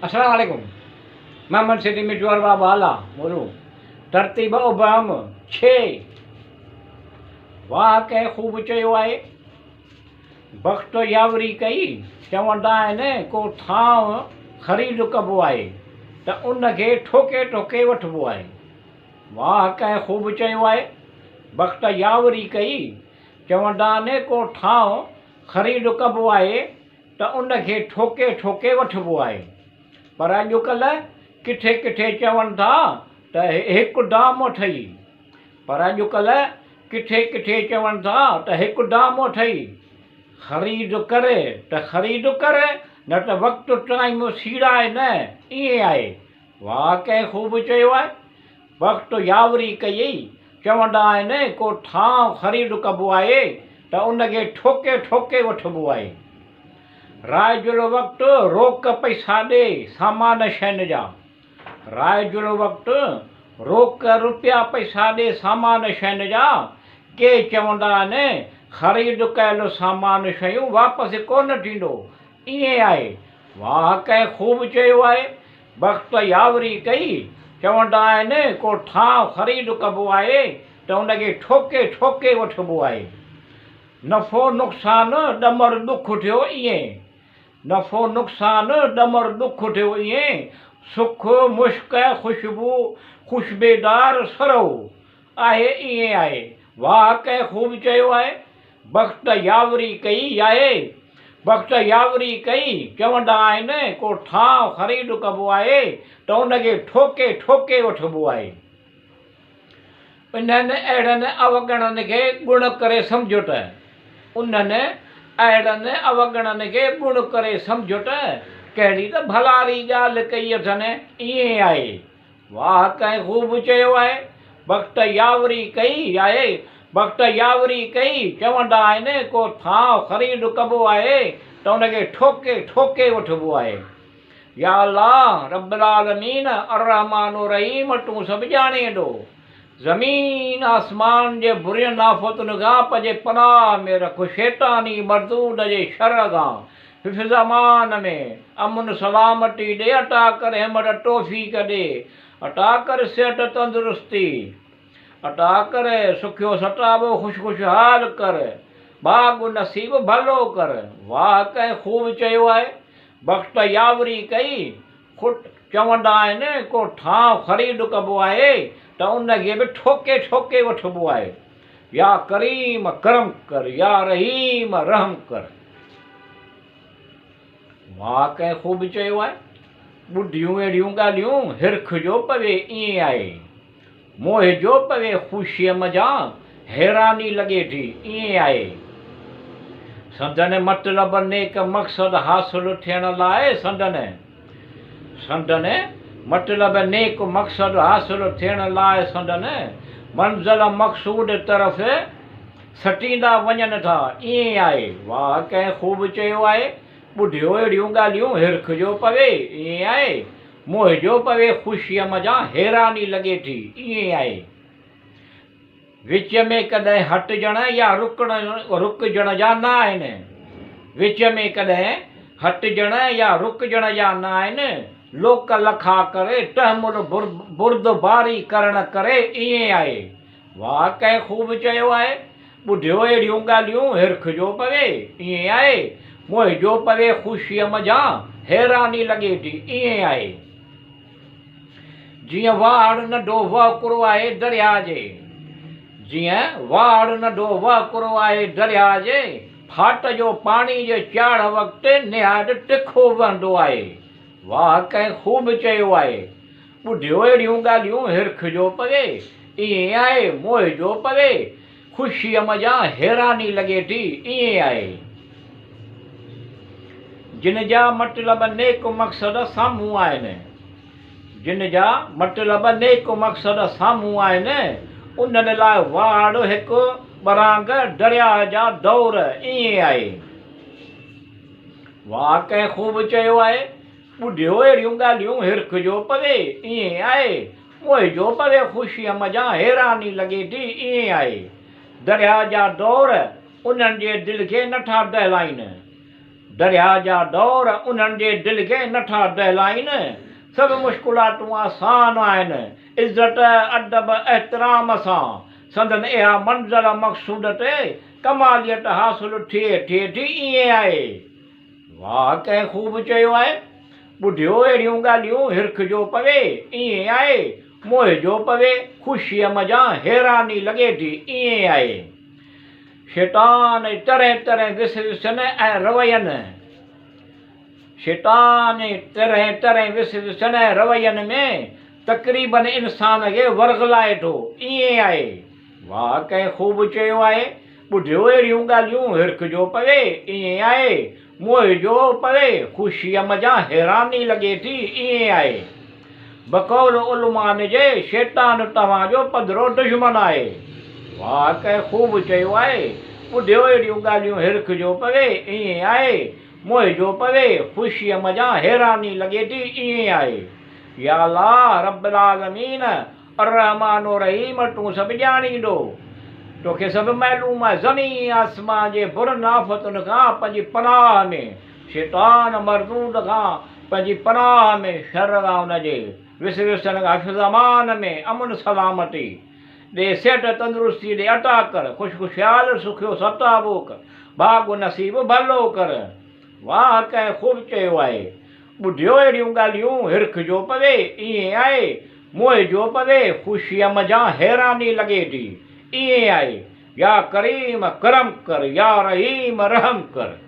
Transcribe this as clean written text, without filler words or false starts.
अस्सलाम वालेकुम। मोहम्मद सिटी मिटवर बाबा आला बोलूं। तरतीब उबहम 6 वाह के खूब चयो आहे। बख़्त यावरी कई चवंदा आहिनि को थांव ख़रीद कबो आहे त उनखे ठोके ठोके वठिबो आहे। वाह कंहिं ख़ूब चयो आहे। बख़्त यावरी कई चवंदा आहिनि को ठांव ख़रीद कबो आहे त उनखे ठोके ठोके वठिबो आहे। पर अॼुकल्ह किथे किथे चवनि था त हिकु डाम ठही। पर अॼुकल्ह किथे किथे चवनि था त हिकु डाम ठही। ख़रीद करे त ख़रीद करे न त वक़्तु टाइम सीड़ाए न, ईअं आहे। वाह कंहिं ख़ूब चयो आहे। वक़्तु यावरी कई चवंदा आहिनि को ठांव ख़रीद कबो आहे त उनखे ठोके ठोके वठिबो आहे। राइजुल वक़्तु रोक पैसा ॾे सामान शयुनि जा। राइजुल वक़्तु रोक रुपया पैसा ॾे सामान शयुनि जा। के चवंदा आहिनि ख़रीद कयल सामान शयूं वापसि कोन थींदो, ईअं आहे। वाह कंहिं ख़ूब चयो आहे। वक़्तु यावरी कई चवंदा आहिनि को ठांव ख़रीद कबो आहे त उनखे ठोके ठोके वठिबो आहे। नफ़ो नुक़सानु ॾमर दुख थियो ईअं। नफ़ो नुक़सानु ॾमर दुख थियो ईअं। सुख मुश्क ख़ुशबू ख़ुशबेदार सरव आहे, ईअं आहे। वाह कंहिं ख़ूब चयो आहे। वक़्तु यावरी कई आहे। वक़्तु यावरी कई चवंदा आहिनि को ठांव ख़रीद कबो आहे त उनखे ठोके ठोके वठिबो आहे। इन्हनि अहिड़नि अवगणनि खे गुण करे सम्झो त। उन्हनि अहिड़नि अवगणनि खे गुण करे सम्झो त कहिड़ी त भलारी ॻाल्हि कई अथनि, ईअं आहे। वाह कंहिं ख़ूब चयो आहे। वक़्तु यावरी कई आहे। वक़्तु यावरी कई चवंदा आहिनि को थांव ख़रीद कबो आहे त उनखे ठोके ठोके वठिबो आहे। या अल्लाह रब्बुल आलमीन अर्रहमान रहीम तूं सभु ॼाणे थो। ज़मीन आसमान जे बुरियुनि आफ़तुनि खां पंहिंजे पनाह में रख। शैतानी मरदूद जे शर खां हिफ़्ज़ अमान में अमुन सलामती ॾे। अता कर हिमत तौफ़ीक़ ॾे। अता कर सिहत तंदुरुस्ती। अता कर सुखियो सताबो ख़ुशि ख़ुशहाल कर। बाग़ नसीब भलो कर। वाह कंहिं ख़ूब चयो आहे। वक़्तु यावरी कई चवंदा आहिनि को ठांव ख़रीद कबो आहे त उनखे बि ठोके ठोके वठिबो आहे। या करीम करम कर, या रहीम रहम कर। वाह कंहिं ख़ूब चयो आहे। ॿुधियूं अहिड़ियूं ॻाल्हियूं हिरख जो पवे, ईअं आहे। मोह जो पवे ख़ुशीअ मज़ा हैरानी लॻे थी, ईअं आहे। संदन मतिलब नेक मक़सद हासिल थियण लाइ संदन मतिलब नेक मक़सद हासिल थियण लाइ संदन मंज़िल मक़सूद तरफ़ सटींदा वञनि था, ईअं आहे। वाह कंहिं ख़ूब चयो आहे। ॿुधियो अहिड़ियूं ॻाल्हियूं हिरख जो पवे, ईअं आहे। मोह जो पवे ख़ुशीअ मज़ा हैरानी लॻे थी, ईअं आहे। विच में कॾहिं हटिजण या रुकजण जा न आहिनि। विच में कॾहिं हटिजण या रुकजण जा न आहिनि। लोक लखा करे तहमुल बुर्दबारी करण करे, ईअं आहे। वाह कंहिं ख़ूब चयो आहे। ॿुधियो अहिड़ियूं ॻाल्हियूं हिरख जो पवे, ईअं आहे। मोह जो पवे ख़ुशीअ मज़ा हैरानी लॻे थी, ईअं आहे। जीअं वाड़ नंढो वहुकिरो आहे दरिया जे। जीअं वाड़ नंढो वहुकिरो आहे दरिया जे। फाट जो पाणी जे चाढ़ वक़्तु निहायत तिखो वहंदो आहे। वाह कंहिं ख़ूब चयो आहे। ॿुधियो अहिड़ियूं ॻाल्हियूं हिरख जो पवे, ईअं आहे। मोह जो पवे ख़ुशीअ मज़ा हैरानी लॻे थी, ईअं आहे। जिन जा मतिलब नेक मक़सद साम्हूं आहिनि। जिन जा मतिलब नेक मक़सद साम्हूं आहिनि उन्हनि लाइ वाड़ हिकु बरांग दरिया जा दौर, ईअं आहे। वाह कंहिं ख़ूब चयो आहे। ॿुधियो अहिड़ियूं ॻाल्हियूं हिरख जो पवे, ईअं आहे। मोह जो पवे ख़ुशीअ मज़ा हैरानी लॻे थी, ईअं आहे। दरिया जा दौर उन्हनि जे दिलि खे नथा दहलाइनि। दरिया जा दौर उन्हनि जे दिलि खे नथा दहलाइनि। सभु मुश्किलातूं आसान आहिनि इज़त अदब एहतराम सां संदन इहा मंज़िल मक़सूद ते कमालियत हासिलु थिए थी ईअं आहे। वाह कंहिं ख़ूब चयो आहे, ॿुधियो अहिड़ियूं ॻाल्हियूं हिरख जो पवे ईअं आहे, मोह जो पवे ख़ुशीअ मज़ा हैरानी लॻे थी ईअं आहे। शैतान तरह तरह विसवसनि ऐं रवैयनि शैतान तरह तरह विसवसनि ऐं रवैयनि में तक़रीबन इंसान खे वरगलाए थो ईअं आहे। वाह कंहिं ख़ूब चयो आहे, ॿुधियो अहिड़ियूं ॻाल्हियूं हिरख जो पवे ईअं आहे, मोह जो पवे ख़ुशीअ मज़ा हैरानी लॻे थी ईअं आहे। बकौल उलमान जे शैतान तव्हांजो पधरो दुश्मन आहे। वाह कंहिं ख़ूब चयो आहे, ॿुधियो अहिड़ियूं ॻाल्हियूं हिरख जो पवे ईअं आहे, मोह जो पवे ख़ुशीअ मज़ा हैरानी लॻे थी ईअं आहे। या अल्लाह रब्बुल आलमीन अर्रहमान रहीम तूं सभु ॼाणींदो, तोखे सभु मालूम आहे। ज़मीन आसमान जे बुरनि आफ़तुनि खां पंहिंजी पनाह में, शैतान मरदूद खां पंहिंजी पनाह में, शर खां हुनजे विसवसनि खां हिफ़्ज़ में अमन सलामती ॾे, सिहत तंदुरुस्ती ॾे अता कर, ख़ुशख़ुशियाल सुखियो सताबो कर, भाॻ नसीब भलो कर। वाह कंहिं ख़ूब चयो आहे, ॿुधियो अहिड़ियूं ॻाल्हियूं हिरख जो पवे ईअं आहे, मोह जो पवे ख़ुशीअ मज़ा हैरानी लॻे थी ईअं आहे। या करीम करम कर, या रहीम रहम कर।